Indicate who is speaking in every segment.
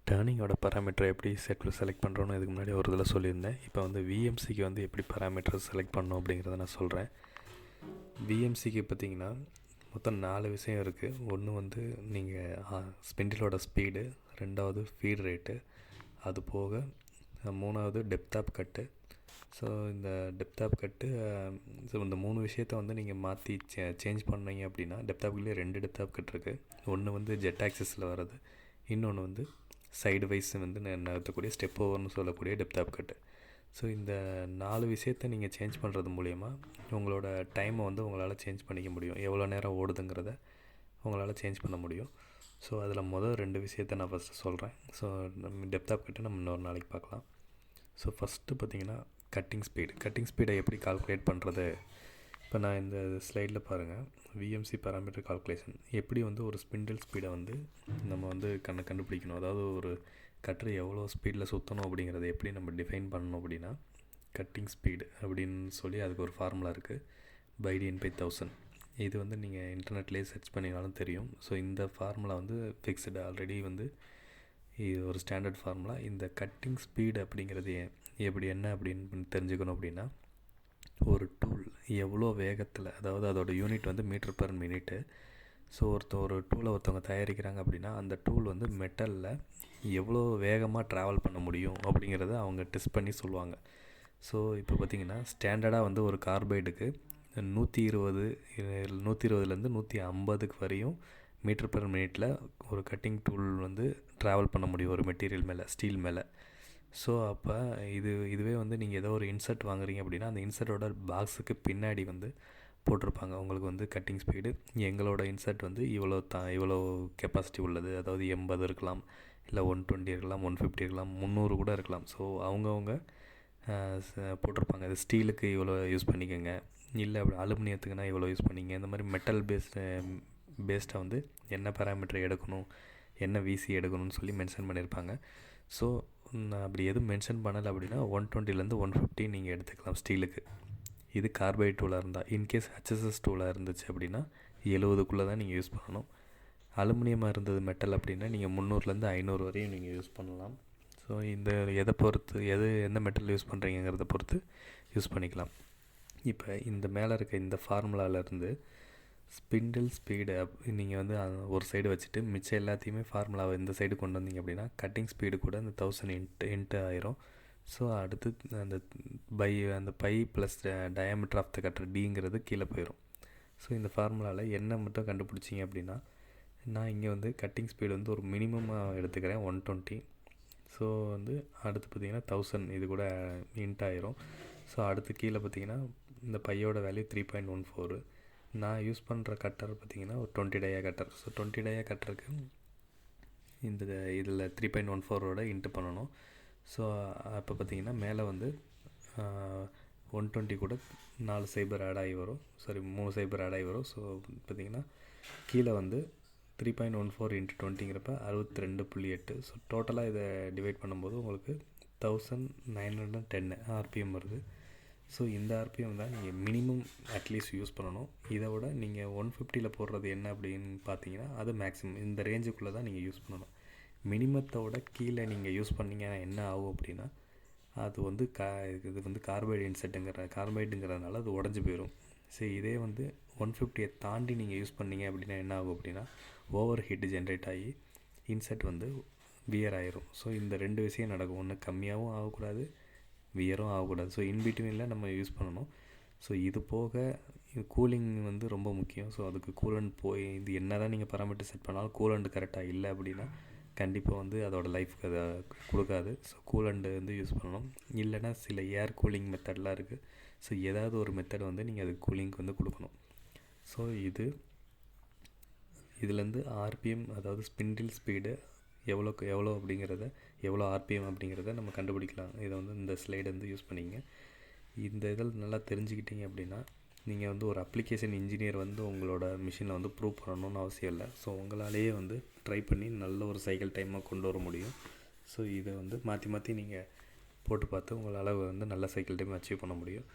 Speaker 1: டர்னிங்கோட பாராமீட்டரை எப்படி செலக்ட் பண்ணுறோன்னு இதுக்கு முன்னாடி ஒரு இதில் சொல்லியிருந்தேன். இப்போ வந்து விஎம்சிக்கு வந்து எப்படி பாராமீட்டர் செலக்ட் பண்ணணும் அப்படிங்கிறத நான் சொல்கிறேன். விஎம்சிக்கு பார்த்திங்கன்னா மொத்தம் 4 விஷயம் இருக்குது. ஒன்று வந்து நீங்கள் ஸ்பிண்டிலோட ஸ்பீடு, ரெண்டாவது ஃபீட் ரேட்டு, அது போக மூணாவது டெப்த் ஆஃப் கட்டு. ஸோ இந்த டெப்த் ஆஃப் கட்டு, ஸோ இந்த 3 விஷயத்த வந்து நீங்கள் மாற்றி சேஞ்ச் பண்ணீங்க அப்படின்னா, டெப்த் ஆஃப்லேயே 2 டெப்த் ஆஃப் கட் இருக்குது. ஒன்று வந்து ஜெட் ஆக்சிஸில் வர்றது, இன்னொன்று வந்து சைடு வைஸ் வந்து நகர்த்தக்கூடிய ஸ்டெப் ஓவர்னு சொல்லக்கூடிய டெப்த் ஆஃப் கட்டு. ஸோ இந்த 4 விஷயத்த நீங்கள் சேஞ்ச் பண்ணுறது மூலயமா உங்களோட டைமை வந்து உங்களால் சேஞ்ச் பண்ணிக்க முடியும். எவ்வளோ நேரம் ஓடுதுங்கிறத உங்களால் சேஞ்ச் பண்ண முடியும். ஸோ அதில் மொதல் 2 விஷயத்த நான் ஃபஸ்ட்டு சொல்கிறேன். ஸோ நம்ம டெப்த் ஆஃப் கட்டு நம்ம இன்னொரு நாளைக்கு பார்க்கலாம். ஸோ ஃபஸ்ட்டு பார்த்திங்கன்னா கட்டிங் ஸ்பீடை எப்படி கால்குலேட் பண்ணுறது. இப்போ நான் இந்த ஸ்லைடில் பாருங்கள், விஎம்சி பாராமீட்டர் கால்குலேஷன் எப்படி வந்து ஒரு ஸ்பிண்டில் ஸ்பீடை வந்து நம்ம வந்து கண்டுபிடிக்கணும். அதாவது ஒரு கட்டர் எவ்வளோ ஸ்பீடில் சுற்றணும் அப்படிங்கிறத எப்படி நம்ம டிஃபைன் பண்ணணும் அப்படின்னா, கட்டிங் ஸ்பீடு அப்படின்னு சொல்லி அதுக்கு ஒரு ஃபார்முலா இருக்குது, /1000. இது வந்து நீங்கள் இன்டர்நெட்லேயே சர்ச் பண்ணினாலும் தெரியும். ஸோ இந்த ஃபார்முலா வந்து ஃபிக்ஸ்டு, ஆல்ரெடி வந்து இது ஒரு ஸ்டாண்டர்ட் ஃபார்முலா. இந்த கட்டிங் ஸ்பீடு அப்படிங்கிறது எப்படி என்ன அப்படின்னு தெரிஞ்சுக்கணும் அப்படின்னா, ஒரு டூல் எவ்வளோ வேகத்தில், அதாவது அதோட யூனிட் வந்து மீட்டர் பர் மினிட்டு. ஸோ ஒரு டூலை ஒருத்தவங்க தயாரிக்கிறாங்க அப்படின்னா, அந்த டூல் வந்து மெட்டலில் எவ்வளோ வேகமாக ட்ராவல் பண்ண முடியும் அப்படிங்கிறத அவங்க டெஸ்ட் பண்ணி சொல்லுவாங்க. ஸோ இப்போ பார்த்திங்கன்னா ஸ்டாண்டர்டாக வந்து ஒரு கார்பைடுக்கு 120லேருந்து 150 வரையும் மீட்டர் பர் மினிட்டில் ஒரு கட்டிங் டூல் வந்து ட்ராவல் பண்ண முடியும் ஒரு மெட்டீரியல் மேலே, ஸ்டீல் மேலே. ஸோ அப்போ இதுவே வந்து நீங்கள் ஏதோ ஒரு இன்சர்ட் வாங்குறீங்க அப்படின்னா, அந்த இன்சர்ட்டோட பாக்ஸுக்கு பின்னாடி வந்து போட்டிருப்பாங்க உங்களுக்கு வந்து கட்டிங் ஸ்பீடு. எங்களோட இன்சர்ட் வந்து இவ்வளோ கெப்பாசிட்டி உள்ளது, அதாவது 80 இருக்கலாம், இல்லை 120 இருக்கலாம், 150 இருக்கலாம், 300 கூட இருக்கலாம். ஸோ அவங்கவுங்க போட்டிருப்பாங்க. இது ஸ்டீலுக்கு இவ்வளோ யூஸ் பண்ணிக்கோங்க, இல்லை அப்படி அலுமினியத்துக்குனா இவ்வளோ யூஸ் பண்ணிங்க. இந்த மாதிரி மெட்டல் பேஸ்டாக வந்து என்ன பேராமீட்டர் எடுக்கணும், என்ன விசி எடுக்கணும்னு சொல்லி மென்ஷன் பண்ணியிருப்பாங்க. ஸோ அப்படி எதுவும் மென்ஷன் பண்ணலை அப்படின்னா 120லேருந்து 150 நீங்கள் எடுத்துக்கலாம் ஸ்டீலுக்கு. இது கார்பைட் டூலாக இருந்தால். இன்கேஸ் ஹெச்எஸ்எஸ் டூலாக இருந்துச்சு அப்படின்னா 70க்குள்ளே தான் நீங்கள் யூஸ் பண்ணணும். அலுமினியமாக இருந்தது மெட்டல் அப்படின்னா நீங்கள் 300லேருந்து 500 வரையும் நீங்கள் யூஸ் பண்ணலாம். ஸோ இந்த எதை பொறுத்து எந்த மெட்டல் யூஸ் பண்ணுறீங்கிறத பொறுத்து யூஸ் பண்ணிக்கலாம். இப்போ இந்த மேலே இருக்க இந்த ஃபார்முலாவிலேருந்து ஸ்பிண்டில் ஸ்பீடு நீங்கள் வந்து ஒரு சைடு வச்சுட்டு மிச்சம் எல்லாத்தையுமே ஃபார்முலாவை இந்த சைடு கொண்டு வந்தீங்க அப்படின்னா கட்டிங் ஸ்பீடு கூட அந்த 1000 இன்ட்டு ஆயிரும். ஸோ அடுத்து அந்த pi plus diameter of the cutter டிங்கிறது கீழே போயிடும். ஸோ இந்த ஃபார்முலாவில் என்ன மட்டும் கண்டுபிடிச்சிங்க அப்படின்னா, நான் இங்கே வந்து கட்டிங் ஸ்பீடு வந்து ஒரு மினிமமாக எடுத்துக்கிறேன் 120. ஸோ வந்து அடுத்து பார்த்திங்கன்னா 1000 இது கூட இன்ட் ஆயிரும். ஸோ அடுத்து கீழே பார்த்திங்கன்னா இந்த பையோட வேல்யூ 3.14. நான் யூஸ் பண்ணுற கட்டர் பார்த்திங்கன்னா ஒரு 20 டயா கட்டர். ஸோ 20 டயா கட்டருக்கு இதில் 3.14ஓட இன்ட்டு பண்ணணும். ஸோ அப்போ பார்த்திங்கன்னா மேலே வந்து 120 கூட 4 சைபர் ஆட் ஆகி வரும், 3 சைபர் ஆட் ஆகி வரும். ஸோ பார்த்திங்கன்னா கீழே வந்து 3.14 × 20ங்கிறப்ப 62.8. ஸோ டோட்டலாக இதை டிவைட் பண்ணும்போது உங்களுக்கு 1910 ஆர்பிஎம் வருது. ஸோ இந்த ஆர்பிஎம் தான் நீங்கள் மினிமம் அட்லீஸ்ட் யூஸ் பண்ணணும். இதை விட நீங்கள் 150ல் போடுறது என்ன அப்படின்னு பார்த்தீங்கன்னா அது மேக்ஸிமம் இந்த ரேஞ்சுக்குள்ளே தான் நீங்கள் யூஸ் பண்ணணும். மினிமத்தோட கீழே நீங்கள் யூஸ் பண்ணிங்கன்னா என்ன ஆகும் அப்படின்னா, அது வந்து இது வந்து கார்பைடுங்கிறதுனால அது உடஞ்சி போயிடும். சரி, இதே வந்து 150 தாண்டி நீங்கள் யூஸ் பண்ணீங்க அப்படின்னா என்ன ஆகும் அப்படின்னா, ஓவர் ஹீட்டு ஜென்ரேட் ஆகி இன்செர்ட் வந்து வியர் ஆயிரும். ஸோ இந்த 2 விஷயம் நடக்கும். ஒன்று கம்மியாகவும் ஆகக்கூடாது, வியரும் ஆகக்கூடாது. ஸோ இன்பிட்வீனில் நம்ம யூஸ் பண்ணணும். ஸோ இது போக கூலிங் வந்து ரொம்ப முக்கியம். ஸோ அதுக்கு கூலண்ட் இது என்ன தான் நீங்கள் பாராமீட்டர் செட் பண்ணாலும் கூலண்ட் கரெக்டாக இல்லை அப்படின்னா கண்டிப்பாக வந்து அதோடய லைஃப்க்கு அதை கொடுக்காது. ஸோ கூலண்ட் வந்து யூஸ் பண்ணணும். இல்லைனா சில ஏர் கூலிங் மெத்தட்லாம் இருக்குது. ஸோ ஏதாவது ஒரு மெத்தட் வந்து நீங்கள் அதுக்கு கூலிங்க்கு வந்து கொடுக்கணும். ஸோ இதுலேருந்து ஆர்பிஎம், அதாவது ஸ்பிண்டில் ஸ்பீடு எவ்வளோ அப்படிங்கிறத, எவ்வளோ ஆர்பிஎம் அப்படிங்கிறத நம்ம கண்டுபிடிக்கலாம். இதை வந்து இந்த ஸ்லைடை வந்து யூஸ் பண்ணிங்க. இந்த இதில் நல்லா தெரிஞ்சுக்கிட்டீங்க அப்படின்னா நீங்கள் வந்து ஒரு அப்ளிகேஷன் இன்ஜினியர் வந்து உங்களோட மிஷினில் வந்து ப்ரூவ் பண்ணணும்னு அவசியம் இல்லை. ஸோ உங்களாலேயே வந்து ட்ரை பண்ணி நல்ல ஒரு சைக்கிள் டைமாக கொண்டு வர முடியும். ஸோ இதை வந்து மாற்றி நீங்கள் போட்டு பார்த்து உங்களால் வந்து நல்ல சைக்கிள் டைம் அச்சீவ் பண்ண முடியும்.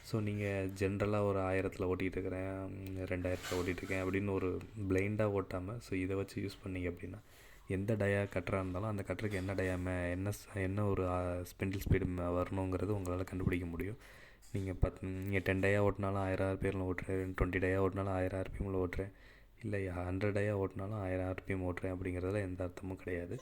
Speaker 1: ஸோ நீங்கள் ஜென்ரலாக ஒரு 1000ல் ஓட்டிகிட்ருக்கிறேன், 2000ல் ஓட்டிகிட்ருக்கேன் அப்படின்னு ஒரு பிளைண்டாக ஓட்டாமல், ஸோ இதை வச்சு யூஸ் பண்ணிங்க அப்படின்னா எந்த டயா கட்டராக இருந்தாலும் அந்த கட்டருக்கு என்ன டயாமே என்ன ஒரு ஸ்பிண்டில் ஸ்பீடு வரணுங்கிறது உங்களால் கண்டுபிடிக்க முடியும். நீங்கள் நீங்கள் 10 டயா ஓட்டினாலும் 1000 ஆர்பிஎம்மில் ஓட்டுறேன், 20 டயா ஓட்டினாலும் 1000 ஆர்பிஎம்மில் ஓட்டுறேன், இல்லை 100 டயா ஓட்டினாலும் 1000 ஆர்பிஎம் ஓட்டுறேன் அப்படிங்கிறதுல எந்த அர்த்தமும் கிடையாது.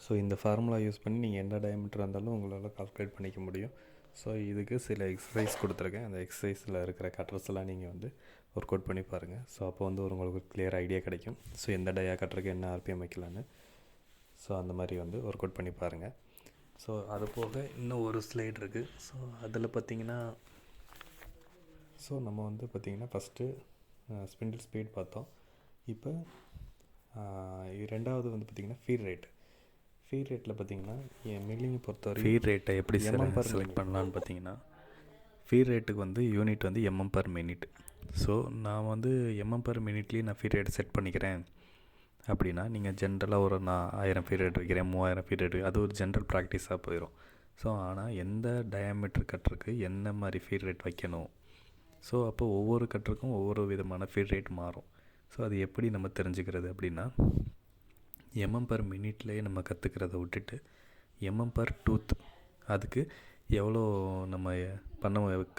Speaker 1: ஸோ இந்த ஃபார்முலா யூஸ் பண்ணி நீங்கள் எந்த டயாமீட்டர் இருந்தாலும் உங்களால் கால்குலேட் பண்ணிக்க முடியும். ஸோ இதுக்கு சில எக்ஸசைஸ் கொடுத்துருக்கேன். அந்த எக்ஸசைஸில் இருக்கிற கட்டர்ஸ்லாம் நீங்கள் வந்து ஒர்க் அவுட் பண்ணி பாருங்கள். ஸோ அப்போ வந்து உங்களுக்கு கிளியர் ஐடியா கிடைக்கும். ஸோ எந்த டயா கட்டருக்கு என்ன ஆர்பிஎம் வைக்கலான்னு. ஸோ அந்த மாதிரி வந்து ஒர்க் அவுட் பண்ணி பாருங்கள். ஸோ அது போக இன்னும் ஒரு ஸ்லைட் இருக்குது. ஸோ அதில் பார்த்திங்கன்னா நம்ம வந்து பார்த்திங்கன்னா ஃபஸ்ட்டு ஸ்பிண்டில் ஸ்பீட் பார்த்தோம். இப்போ ரெண்டாவது வந்து பார்த்திங்கன்னா ஃபீட் ரேட்டில் பார்த்திங்கன்னா மில்லிங்கை பொறுத்தவரை ஃபீட் ரேட்டை எப்படி செலக்ட் பண்ணலான்னு பார்த்திங்கன்னா, ஃபீட் ரேட்டுக்கு வந்து யூனிட் வந்து mm/min. ஸோ நான் வந்து mm/minலேயே நான் ஃபீட் ரேட் செட் பண்ணிக்கிறேன் அப்படின்னா, நீங்கள் ஜென்ரலாக நான் 1000 ஃபீட் ரேட் வைக்கிறேன், 3000 ஃபீட் ரேட், அது ஒரு ஜென்ரல் ப்ராக்டிஸாக போயிடும். ஸோ ஆனால் எந்த டயாமீட்டர் கட்டருக்கு என்ன மாதிரி ஃபீட் ரேட் வைக்கணும், ஸோ அப்போ ஒவ்வொரு கட்டருக்கும் ஒவ்வொரு விதமான ஃபீட் ரேட் மாறும். ஸோ அது எப்படி நம்ம தெரிஞ்சுக்கிறது அப்படின்னா, mm/minலேயே நம்ம கற்றுக்கிறத விட்டுட்டு mm/tooth அதுக்கு எவ்வளோ நம்ம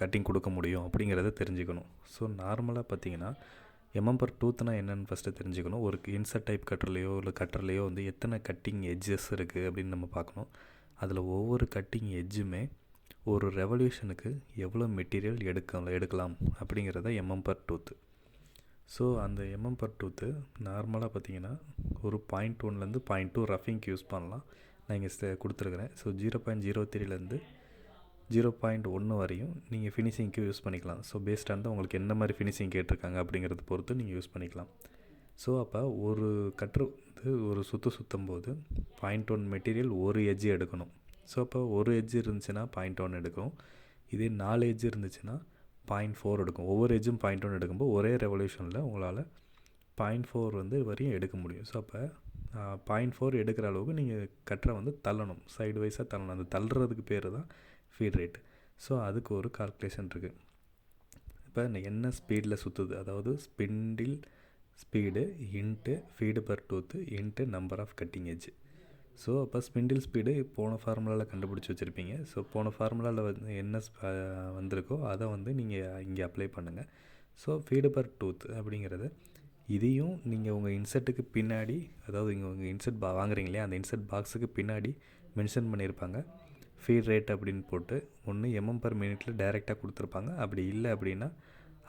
Speaker 1: கட்டிங் கொடுக்க முடியும் அப்படிங்கிறத தெரிஞ்சுக்கணும். ஸோ நார்மலாக பார்த்திங்கன்னா mm/toothனா என்னென்னு ஃபஸ்ட்டு தெரிஞ்சுக்கணும். ஒரு இன்சர்ட் டைப் கட்டர்லேயோ இல்லை கட்டர்லேயோ வந்து எத்தனை கட்டிங் எட்ஜஸ் இருக்குது அப்படின்னு நம்ம பார்க்கணும். அதில் ஒவ்வொரு கட்டிங் எட்ஜுமே ஒரு ரெவல்யூஷனுக்கு எவ்வளோ மெட்டீரியல் எடுக்கலாம் அப்படிங்கிறத mm/tooth. ஸோ அந்த mm/tooth நார்மலாக பார்த்திங்கன்னா ஒரு 0.1லேருந்து 0.2 ரஃபிங்க்கு யூஸ் பண்ணலாம். நான் இங்கே கொடுத்துருக்குறேன். ஸோ 0.03லேருந்து 0.1 வரையும் நீங்கள் ஃபினிஷிங்க்கு யூஸ் பண்ணிக்கலாம். ஸோ பேஸ்ட் ஆன் தான் உங்களுக்கு எந்த மாதிரி ஃபினிஷிங் கேட்டிருக்காங்க அப்படிங்கிறத பொறுத்து நீங்கள் யூஸ் பண்ணிக்கலாம். ஸோ அப்போ ஒரு கட்ரு வந்து ஒரு சுற்றும் போது 0.1 மெட்டீரியல் ஒரு எட்ஜ் எடுக்கணும். ஸோ அப்போ ஒரு எட்ஜ் இருந்துச்சுன்னா 0.1 எடுக்கும். இதே 4 எட்ஜ் இருந்துச்சுன்னா 0.4 எடுக்கும். ஒவ்வொரு எட்ஜும் 0.1 எடுக்கும்போது ஒரே ரெவல்யூஷனில் உங்களால் 0.4 வந்து வரையும் எடுக்க முடியும். ஸோ அப்போ 0.4 எடுக்கிற அளவுக்கு நீங்கள் கட்டரை வந்து தள்ளணும், சைடு வைஸாக தள்ளணும். அந்த தள்ளுறதுக்கு பேர் தான் ஃபீட் ரேட். ஸோ அதுக்கு ஒரு கால்குலேஷன் இருக்குது. இப்போ என்ன ஸ்பீடில் சுற்றுது, அதாவது spindle speed into feed into number of cutting edge. So அப்போ ஸ்பிண்டில் ஸ்பீடு போன ஃபார்முலாவில் கண்டுபிடிச்சி வச்சுருப்பீங்க. ஸோ போன ஃபார்முலாவில் வந்து என்ன வந்திருக்கோ அதை வந்து நீங்கள் இங்கே அப்ளை பண்ணுங்கள். ஸோ ஃபீடு/tooth அப்படிங்கிறது இதையும் நீங்கள் உங்கள் இன்செர்ட்டுக்கு பின்னாடி, அதாவது இங்கே உங்கள் இன்செர்ட் வாங்குறீங்க இல்லையா, அந்த இன்செர்ட் பாக்ஸுக்கு பின்னாடி மென்ஷன் பண்ணியிருப்பாங்க ஃபீட் ரேட் அப்படின்னு போட்டு. ஒன்று mm/minல டைரெக்டாக கொடுத்துருப்பாங்க. அப்படி இல்லை அப்படின்னா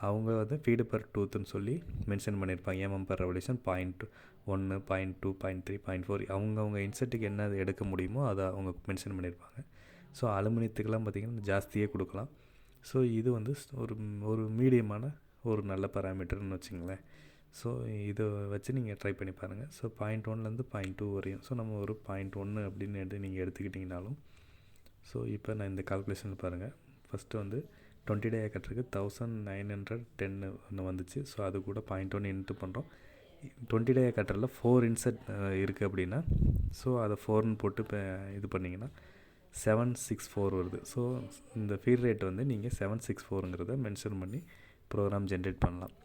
Speaker 1: அவங்க வந்து ஃபீடு/toothன்னு சொல்லி மென்ஷன் பண்ணியிருப்பாங்க. mm/revolution 0.1, 0.2, 0.3, 0.4 அவங்க இன்செர்ட்டுக்கு என்ன எடுக்க முடியுமோ அதை அவங்க மென்ஷன் பண்ணியிருப்பாங்க. ஸோ அலுமினியத்துக்கெல்லாம் பார்த்திங்கன்னா ஜாஸ்தியே கொடுக்கலாம். ஸோ இது வந்து ஒரு மீடியமான ஒரு நல்ல பராமீட்டர்னு வச்சுங்களேன். ஸோ இதை வச்சு நீங்கள் ட்ரை பண்ணி பாருங்கள். ஸோ 0.1லேருந்து 0.2 வரையும். ஸோ நம்ம ஒரு 0.1 அப்படின்னு நீங்கள் எடுத்துக்கிட்டிங்கனாலும். ஸோ இப்போ நான் இந்த கால்குலேஷனில் பாருங்கள். ஃபஸ்ட்டு வந்து 20 டே கட்டுறதுக்கு 1910 வந்துச்சு. ஸோ அது கூட 0.1 இன்ட்டு பண்ணுறோம். 20 டே கட்டரில் 4 இன்செர்ட் இருக்குது அப்படின்னா, ஸோ அதை 4ன்னு போட்டு இப்போ இது பண்ணிங்கன்னா 764 வருது. ஸோ இந்த ஃபீட் ரேட் வந்து நீங்கள் 764ங்கிறத மென்ஷன் பண்ணி ப்ரோக்ராம் ஜென்ரேட் பண்ணலாம்.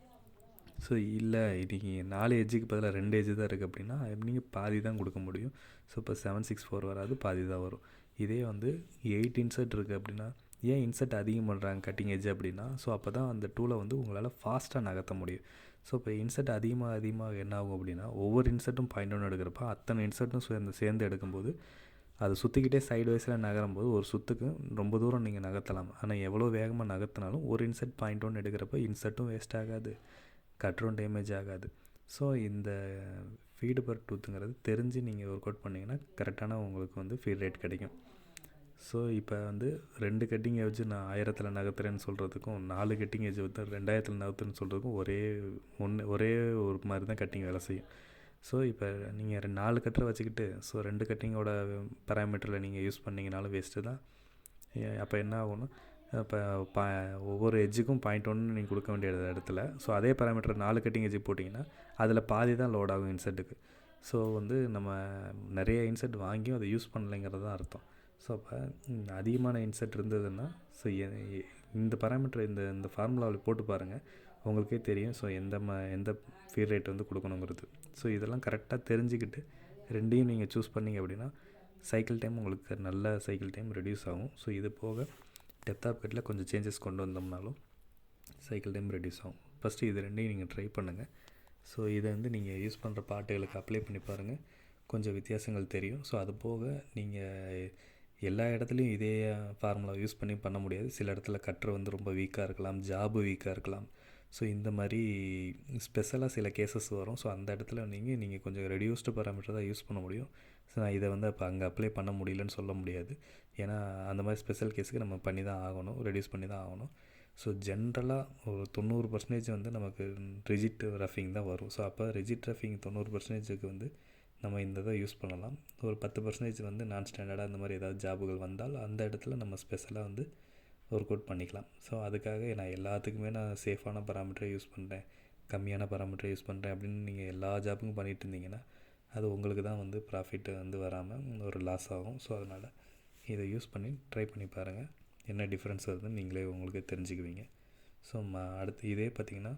Speaker 1: ஸோ இல்லை இன்றைக்கி 4 எட்ஜுக்கு பதிலாக 2 எட்ஜு தான் இருக்குது அப்படின்னா நீங்கள் பாதி தான் கொடுக்க முடியும். ஸோ இப்போ 764 வராது, பாதி தான் வரும். இதே வந்து 8 இன்செர்ட் இருக்குது அப்படின்னா, ஏன் இன்செர்ட் அதிகம் பண்ணுறாங்க கட்டிங் எட்ஜ் அப்படின்னா, ஸோ அப்போ தான் அந்த டூலை வந்து உங்களால் ஃபாஸ்ட்டாக நகர்த்த முடியும். ஸோ இப்போ இன்செர்ட் அதிகமாக என்ன ஆகும் அப்படின்னா, ஒவ்வொரு இன்செர்ட்டும் 0.1 எடுக்கிறப்ப அத்தனை இன்செர்ட்டும் சேர்ந்து எடுக்கும்போது அது சுற்றிக்கிட்டே சைடு வைஸில் நகரும்போது ஒரு சுற்றுக்கு ரொம்ப தூரம் நீங்கள் நகர்த்தலாம். ஆனால் எவ்வளோ வேகமாக நகர்த்தினாலும் ஒரு இன்செர்ட் 0.1 எடுக்கிறப்ப இன்செர்ட்டும் வேஸ்ட் ஆகாது, கட்டரும் டேமேஜ் ஆகாது. ஸோ இந்த ஃபீடு/toothங்கிறது தெரிஞ்சு நீங்கள் ஒர்க் அவுட் பண்ணிங்கன்னா கரெக்டான உங்களுக்கு வந்து ஃபீட் ரேட் கிடைக்கும். ஸோ இப்போ வந்து 2 கட்டிங் எட்ஜ் நான் 1000 நகர்த்துறேன்னு சொல்கிறதுக்கும் 4 கட்டிங் எட்ஜ் வந்து 2000 நகர்த்துறேன்னு சொல்கிறதுக்கும் ஒரே ஒரு மாதிரி தான் கட்டிங் வேலை செய்யும். ஸோ இப்போ நீங்கள் 4 கட்டரை வச்சுக்கிட்டு ஸோ 2 கட்டிங்கோட பேராமீட்டரில் நீங்கள் யூஸ் பண்ணிங்கனாலும் வேஸ்ட்டு தான். அப்போ என்ன ஆகும்னா, இப்போ ஒவ்வொரு எட்ஜுக்கும் 0.1 நீங்கள் கொடுக்க வேண்டிய இடத்துல ஸோ அதே பேராமீட்டர் 4 கட்டிங் எட்ஜுக்கு போட்டிங்கன்னா அதில் பாதி தான் லோட் ஆகும் இன்செர்ட்டுக்கு. ஸோ வந்து நம்ம நிறைய இன்செர்ட் வாங்கியும் அதை யூஸ் பண்ணலைங்கிறது தான் அர்த்தம். ஸோ அப்போ அதிகமான இன்செர்ட் இருந்ததுன்னா ஸோ இந்த பேராமீட்டர் இந்த ஃபார்முலாவில் போட்டு பாருங்கள். உங்களுக்கே தெரியும். ஸோ எந்த ஃபீட் ரேட் வந்து கொடுக்கணுங்கிறது. ஸோ இதெல்லாம் கரெக்டாக தெரிஞ்சுக்கிட்டு ரெண்டையும் நீங்கள் சூஸ் பண்ணிங்க அப்படின்னா சைக்கிள் டைம் உங்களுக்கு நல்ல சைக்கிள் டைம் ரெடியூஸ் ஆகும். ஸோ இது போக டெப்த் ஆஃப் கட்டில் கொஞ்சம் சேஞ்சஸ் கொண்டு வந்தோம்னாலும் சைக்கிள் டைம் ரெடியூஸ் ஆகும். ஃபஸ்ட்டு இது ரெண்டையும் நீங்கள் ட்ரை பண்ணுங்கள். ஸோ இதை வந்து நீங்கள் யூஸ் பண்ணுற பாட்டுகளுக்கு அப்ளை பண்ணி பாருங்கள், கொஞ்சம் வித்தியாசங்கள் தெரியும். ஸோ அது போக நீங்கள் எல்லா இடத்துலையும் இதே ஃபார்முலா யூஸ் பண்ண முடியாது. சில இடத்துல கட்ரு வந்து ரொம்ப வீக்காக இருக்கலாம், ஜாபு வீக்காக இருக்கலாம். ஸோ இந்த மாதிரி ஸ்பெஷலாக சில கேசஸ் வரும். ஸோ அந்த இடத்துல நீங்கள் கொஞ்சம் ரெடியூஸ்டு பாராமீட்டர் தான் யூஸ் பண்ண முடியும். ஸோ நான் இதை வந்து அப்போ அங்கே அப்ளை பண்ண முடியலன்னு சொல்ல முடியாது. ஏன்னா அந்த மாதிரி ஸ்பெஷல் கேஸுக்கு நம்ம பண்ணி தான் ஆகணும், ரெடியூஸ் பண்ணி தான் ஆகணும். ஸோ ஜென்ரலாக ஒரு 90% வந்து நமக்கு ரிஜிட் ரஃபிங் தான் வரும். ஸோ அப்போ ரிஜிட் ரஃபிங் 90%க்கு வந்து நம்ம இந்த இதை யூஸ் பண்ணலாம். ஒரு 10% வந்து நான் ஸ்டாண்டர்டாக அந்த மாதிரி ஏதாவது ஜாபுகள் வந்தால் அந்த இடத்துல நம்ம ஸ்பெஷலாக வந்து ஒர்க் அவுட் பண்ணிக்கலாம். ஸோ அதுக்காக நான் எல்லாத்துக்குமே நான் சேஃபான பாராமீட்டரை யூஸ் பண்ணுறேன், கம்மியான பாராமீட்டரை யூஸ் பண்ணுறேன் அப்படின்னு நீங்கள் எல்லா ஜாப்புக்கும் பண்ணிகிட்டு இருந்தீங்கன்னா அது உங்களுக்கு தான் வந்து ப்ராஃபிட் வந்து வராமல் ஒரு லாஸ் ஆகும். ஸோ அதனால் இதை யூஸ் பண்ணி ட்ரை பண்ணி பாருங்கள், என்ன டிஃப்ரென்ஸ் வருதுன்னு நீங்களே உங்களுக்கு தெரிஞ்சுக்குவீங்க. ஸோ அடுத்து இதே பார்த்திங்கன்னா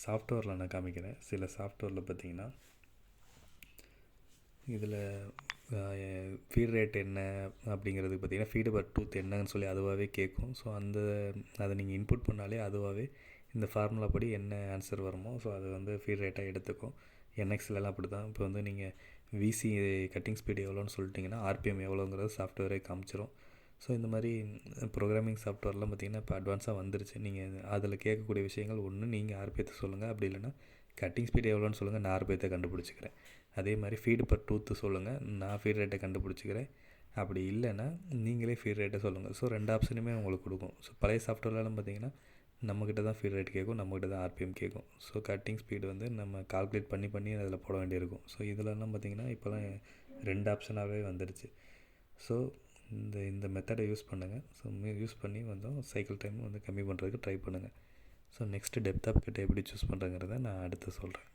Speaker 1: சாஃப்ட்வேரில் நான் காமிக்கிறேன். சில சாஃப்ட்வேரில் பார்த்திங்கன்னா இதில் ஃபீட் ரேட் என்ன அப்படிங்கிறது பார்த்திங்கன்னா ஃபீடு பர் டூத் என்னன்னு சொல்லி அதுவாகவே கேட்கும். ஸோ அதை நீங்கள் இன்புட் பண்ணாலே அதுவாகவே இந்த ஃபார்முலா படி என்ன ஆன்சர் வருமோ ஸோ அது வந்து ஃபீட் ரேட்டாக எடுத்துக்கும். என்எக்ஸ்லலாம் அப்படி தான். இப்போ வந்து நீங்கள் விசி கட்டிங் ஸ்பீடு எவ்வளோன்னு சொல்லிட்டிங்கன்னா ஆர்பிஎம் எவ்வளோங்கிறது சாஃப்ட்வேரே காமிச்சிரும். ஸோ இந்த மாதிரி ப்ரோக்ராமிங் சாஃப்ட்வேர்லாம் பார்த்திங்கன்னா இப்போ அட்வான்ஸாக வந்துருச்சு. நீங்கள் அதில் கேட்கக்கூடிய விஷயங்கள் ஒன்று நீங்கள் ஆர்பிஎத்தை சொல்லுங்கள், அப்படி இல்லைன்னா கட்டிங் ஸ்பீடு எவ்வளோன்னு சொல்லுங்கள், நான் ஆர்பிஎத்தை கண்டுபிடிச்சிக்கிறேன். அதே மாதிரி ஃபீடு பர் டூத்து சொல்லுங்கள், நான் ஃபீட் ரேட்டை கண்டுபிடிச்சிக்கிறேன். அப்படி இல்லைன்னா நீங்களே ஃபீட் ரேட்டை சொல்லுங்கள். ஸோ 2 ஆப்ஷனுமே உங்களுக்கு கொடுக்கும். ஸோ பழைய சாஃப்ட்வேர்லாம் பார்த்திங்கன்னா நம்மக்கிட்ட தான் ஃபீட் ரேட் கேட்கும், நம்மக்கிட்ட தான் ஆர்பிஎம் கேட்கும். ஸோ கட்டிங் ஸ்பீடு வந்து நம்ம கால்குலேட் பண்ணி அதில் போட வேண்டியிருக்கும். ஸோ இதிலலாம் பார்த்திங்கன்னா இப்போலாம் 2 ஆப்ஷனாகவே வந்துடுச்சு. ஸோ இந்த மெத்தடை யூஸ் பண்ணுங்கள். ஸோ யூஸ் பண்ணி வந்து சைக்கிள் டைம் வந்து கம்மி பண்ணுறதுக்கு ட்ரை பண்ணுங்கள். So next depth of cut எப்படி சூஸ் பண்ணுறங்கிறத நான் அடுத்து சொல்கிறேன்.